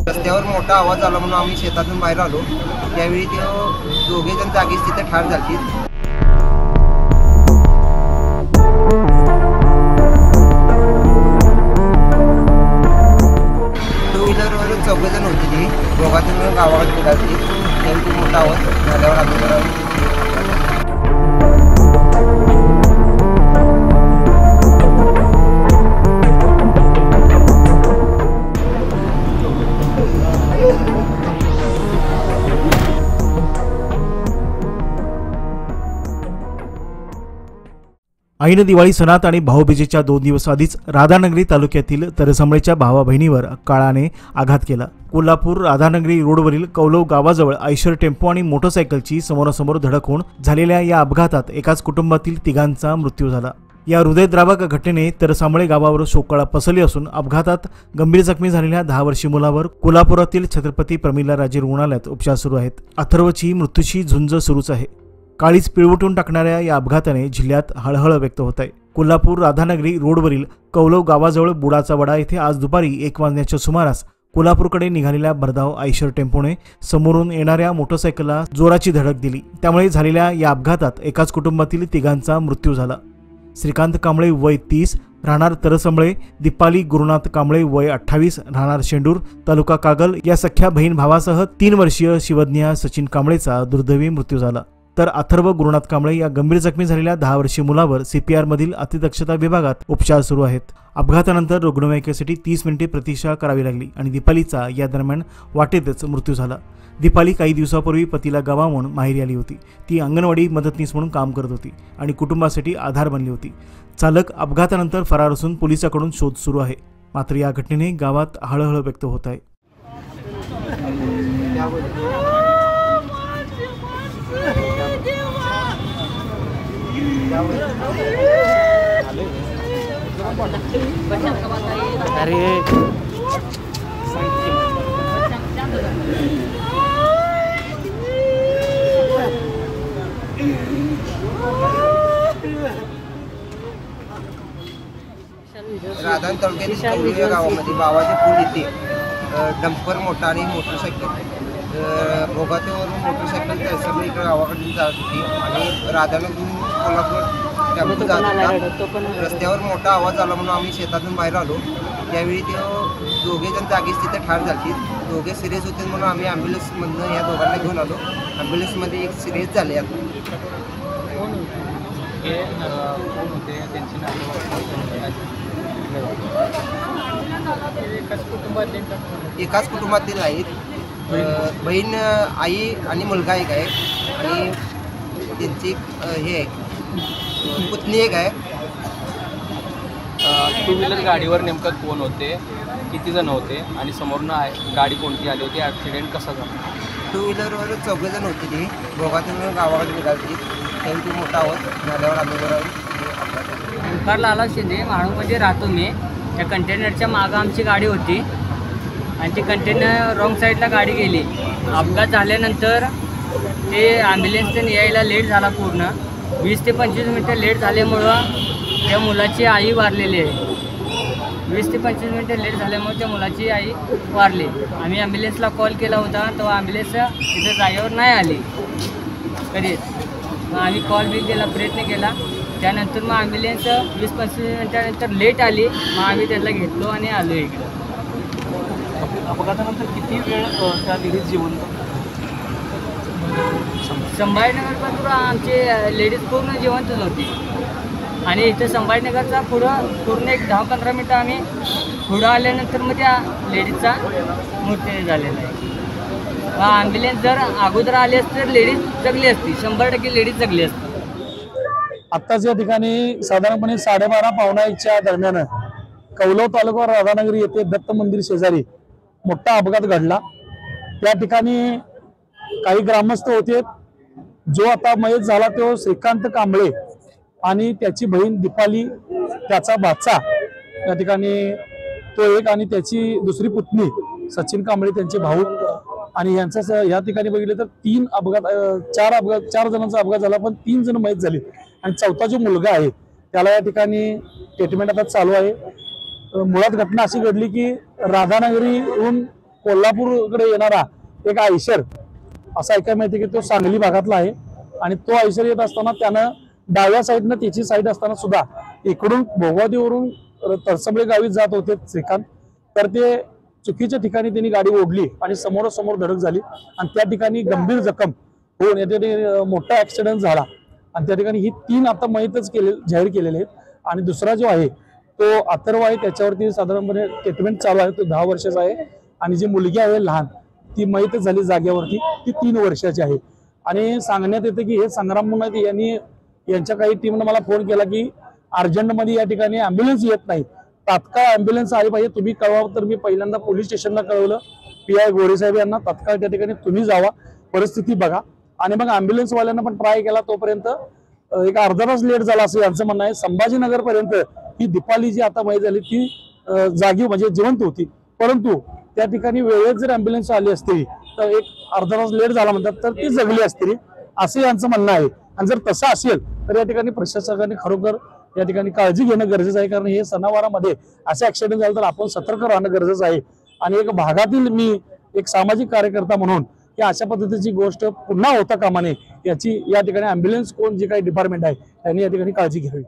रस्त्यावर मोठा आवाज आला म्हणून आम्ही शेतातून बाहेर आलो। त्यावेळी ते दोघे जण जागीच तिथे ठार झाले। टू व्हीलरवर चौघे जण होते। ती दोघातून गावाकडे निघाली। त्यावेळी मोठा आवाज झाल्यावर आम्ही ऐन दिवाळी सणात आणि भाऊबीजेच्या 2 दिवस आधीच राधानगरी तालुक्यातील तरसंबळेच्या भावा बहिणीवर काळाने आघात केला। कोल्हापूर राधानगरी रोडवरील कौलव गावाजवळ आयशर टेम्पो आणि मोटरसायकलची समोरासमोर धडक होऊन झालेल्या या अपघातात एकाच कुटुंबातील तिघांचा मृत्यू झाला। या हृदयद्रावक घटनेने तरसांबळे गावावर शोककळा पसरली असून अपघातात गंभीर जखमी झालेल्या 10 वर्षीय मुलावर कोल्हापुरातील छत्रपती प्रमिला राजे रुग्णालयात उपचार सुरू आहेत। अथर्वची मृत्यूची झुंज सुरूच आहे। काळीच पिळवटून टाकणाऱ्या या अपघाताने जिल्ह्यात हळहळ व्यक्त होत आहे। कोल्हापूर राधानगरी रोडवरील कौलव गावाजवळ बुडाचा वडा येथे आज दुपारी 1 वाजण्याच्या सुमारास कोल्हापूरकडे निघालेल्या भरधाव आयशर टेम्पोने समोरून येणाऱ्या मोटरसायकलला जोराची धडक दिली। त्यामुळे झालेल्या या अपघातात एकाच कुटुंबातील तिघांचा मृत्यू झाला। श्रीकांत कांबळे वय 30 राहणार तरसंबळे, दीपाली गुरुनाथ कांबळे वय 28 राहणार शेंडूर तालुका कागल या सख्या बहीण भावासह 3 वर्षीय शिवज्ञा सचिन कांबळेचा दुर्दैवी मृत्यू झाला। तर अथर्व गुरुनाथ कांबळे या गंभीर जखमी झालेल्या 10 वर्षीय मुलावर CPR मधील अतिदक्षता विभागात उपचार सुरू आहेत। अपघातानंतर रुग्णवाहिकेसाठी 30 मिनिटे प्रतीक्षा करावी लागली आणि दीपालीचा या दरम्यान वाटेतच मृत्यू झाला। दीपाली काही दिवसापूर्वी पतीला गमावून माहेरी आली होती। ती अंगणवाडी मदतनीस म्हणून काम करत होती आणि कुटुंबासाठी आधार बनली होती। चालक अपघातानंतर फरार असून पोलिसांकडून शोध सुरू आहे। मात्र या घटनेने गावात हळहळ व्यक्त होत आहे। राधान तालुक्यातील कौलव या गावामध्ये भावाचे पूल येथे डंपर मोठा आणि मोटरसायकल भोगातीवरून मोटरसायकल तरसंबळे इकडे गावाकडून जात होती आणि राधानगरी कोल्हापूर टेम्पो जात होता। रस्त्यावर मोठा आवाज आला म्हणून आम्ही शेतातून बाहेर आलो। त्यावेळी ते दोघे जण जागीच तिथे ठार झाले। दोघे सिरियस होते म्हणून आम्ही ॲम्ब्युलन्समधून या दोघांना घेऊन आलो। ॲम्ब्युलन्समध्ये एक सिरियस झाले। एकाच कुटुंबातील आहेत। बहीण, आई आणि मुलगा एक आहे आणि त्यांची हे आहे पुतणी एक आहे। टू व्हीलर गाडीवर नेमकं कोण होते, किती जण होते आणि समोरनं गाडी कोणती आली होती, ॲक्सिडेंट कसा झाला? टू व्हीलरवर चौघे जण होते। ती दोघातून गावाकडे निघाली। त्यावेळी मोठा आवाज झाल्यावर आम्ही ओंकार लाला शिंदे म्हाळूंमध्ये राहतो मी। त्या कंटेनरच्या मागं आमची गाडी होती आणि ती कंटेनर रॉंग साईडला गाडी गेली। अपघात झाल्यानंतर ते ॲम्ब्युलन्सने यायला लेट झाला। पूर्ण 20 ते 25 मिनटं लेट झाल्यामुळं त्या मुलाची आई वारलेली आहे। 20 ते 25 मिनटं लेट झाल्यामुळे त्या मुलाची आई वारली। आम्ही ॲम्ब्युलन्सला कॉल केला होता, तो ॲम्ब्युलन्स तिथे जागेवर नाही आली कधीच। मग आम्ही कॉल बी केला, प्रयत्न केला। त्यानंतर मग ॲम्ब्युलन्स 20-25 मिनटानंतर लेट आली। मग आम्ही त्याला घेतलो आणि आलो इकडं। अपघातानंतर किती वेळ त्या लेडीज जिवंत? संभाजीनगरपासून आमची लेडीज पूर्ण जिवंतच होती आणि इथं संभाजीनगरचा पूर्ण एक 10-15 मिनटं आम्ही पुढं आल्यानंतर मग त्या लेडीजचा मृत्यू झालेला आहे। ॲम्ब्युलन्स जर अगोदर आली असती तर लेडीज जगली असती, 100% लेडीज जगली असती। आत्ताच या ठिकाणी साधारणपणे 12:30-1:15 दरम्यान कौलव तालुका राधानगरी येथे दत्त मंदिर शेजारी मोठा अपघात घडला। त्या ठिकाणी काही ग्रामस्थ होते। जो आता मयत झाला तो श्रीकांत कांबळे आणि त्याची बहीण दीपाली, त्याचा भाचा या ठिकाणी तो एक आणि त्याची दुसरी पुतणी सचिन कांबळे त्यांचे भाऊ आणि यांचा या ठिकाणी बघितलं तर 4 जणांचा अपघात झाला, पण 3 जण मयत झाली आणि चौथा जो मुलगा आहे त्याला या ठिकाणी ट्रीटमेंट आता चालू आहे। मुळात घटना अशी घडली की राधानगरीहून कोल्हापूरकडे येणारा एक आयशर असा ऐकायला माहिती की तो सांगली भागातला आहे आणि तो आयशर येत असताना त्यानं डाव्या साईडनं त्याची साईड असताना सुद्धा इकडून भोगावतीवरून तरसंबळे गावी जात होते श्रीकांत, तर ते चुकीच्या ठिकाणी त्यांनी गाडी ओढली आणि समोरासमोर धडक झाली आणि त्या ठिकाणी गंभीर जखम होऊन येथे मोठा ऍक्सिडेंट झाला आणि त्या ठिकाणी ही 3 आता मयतच जाहीर केलेले आहेत आणि दुसरा जो आहे तो अथर्व आहे, त्याच्यावरती साधारणपणे ट्रीटमेंट चालू आहे, तो 10 वर्षाचा आहे आणि जी मुलगी आहे लहान ती मयतच झाली जागेवरती, ती 3 वर्षाची आहे. आणि सांगण्यात येतं की हे संग्राम मुंडे यांच्या काही टीमनं मला फोन केला की अर्जंटमध्ये या ठिकाणी ॲम्ब्युलन्स येत नाही, तात्काळ ॲम्ब्युलन्स आली पाहिजे, तुम्ही कळवावं. तर मी पहिल्यांदा पोलीस स्टेशनला कळवलं, PI गोरेसाहेब यांना, तात्काळ त्या ठिकाणी तुम्ही जावा, परिस्थिती बघा. आणि मग ॲम्ब्युलन्सवाल्यांना पण ट्राय केला, तोपर्यंत एक अर्धा तास लेट झाला असं यांचं म्हणणं आहे. संभाजीनगर पर्यंत ही दीपाली जी आता मयत झाली ती जागी म्हणजे जिवंत होती, परंतु त्या ठिकाणी वेळेत जर ॲम्ब्युलन्स आली असती तर एक अर्धा तास लेट झाला म्हणतात तर ती जगली असती असं यांचं म्हणणं आहे. आणि जर तसं असेल तर या ठिकाणी प्रशासकाने खरोखर या ठिकाणी काळजी घेणं गरजेचं आहे, कारण हे सणावारामध्ये असे ऍक्सिडेंट झाले तर आपण सतर्क राहणं गरजेचं आहे. आणि एक भागातील मी एक सामाजिक कार्यकर्ता म्हणून की अशा पद्धतीची गोष्ट पुन्हा होता कामा नये याची या ठिकाणी ॲम्ब्युलन्स कोण जे काही डिपार्टमेंट आहे त्यांनी या ठिकाणी काळजी घ्यावी.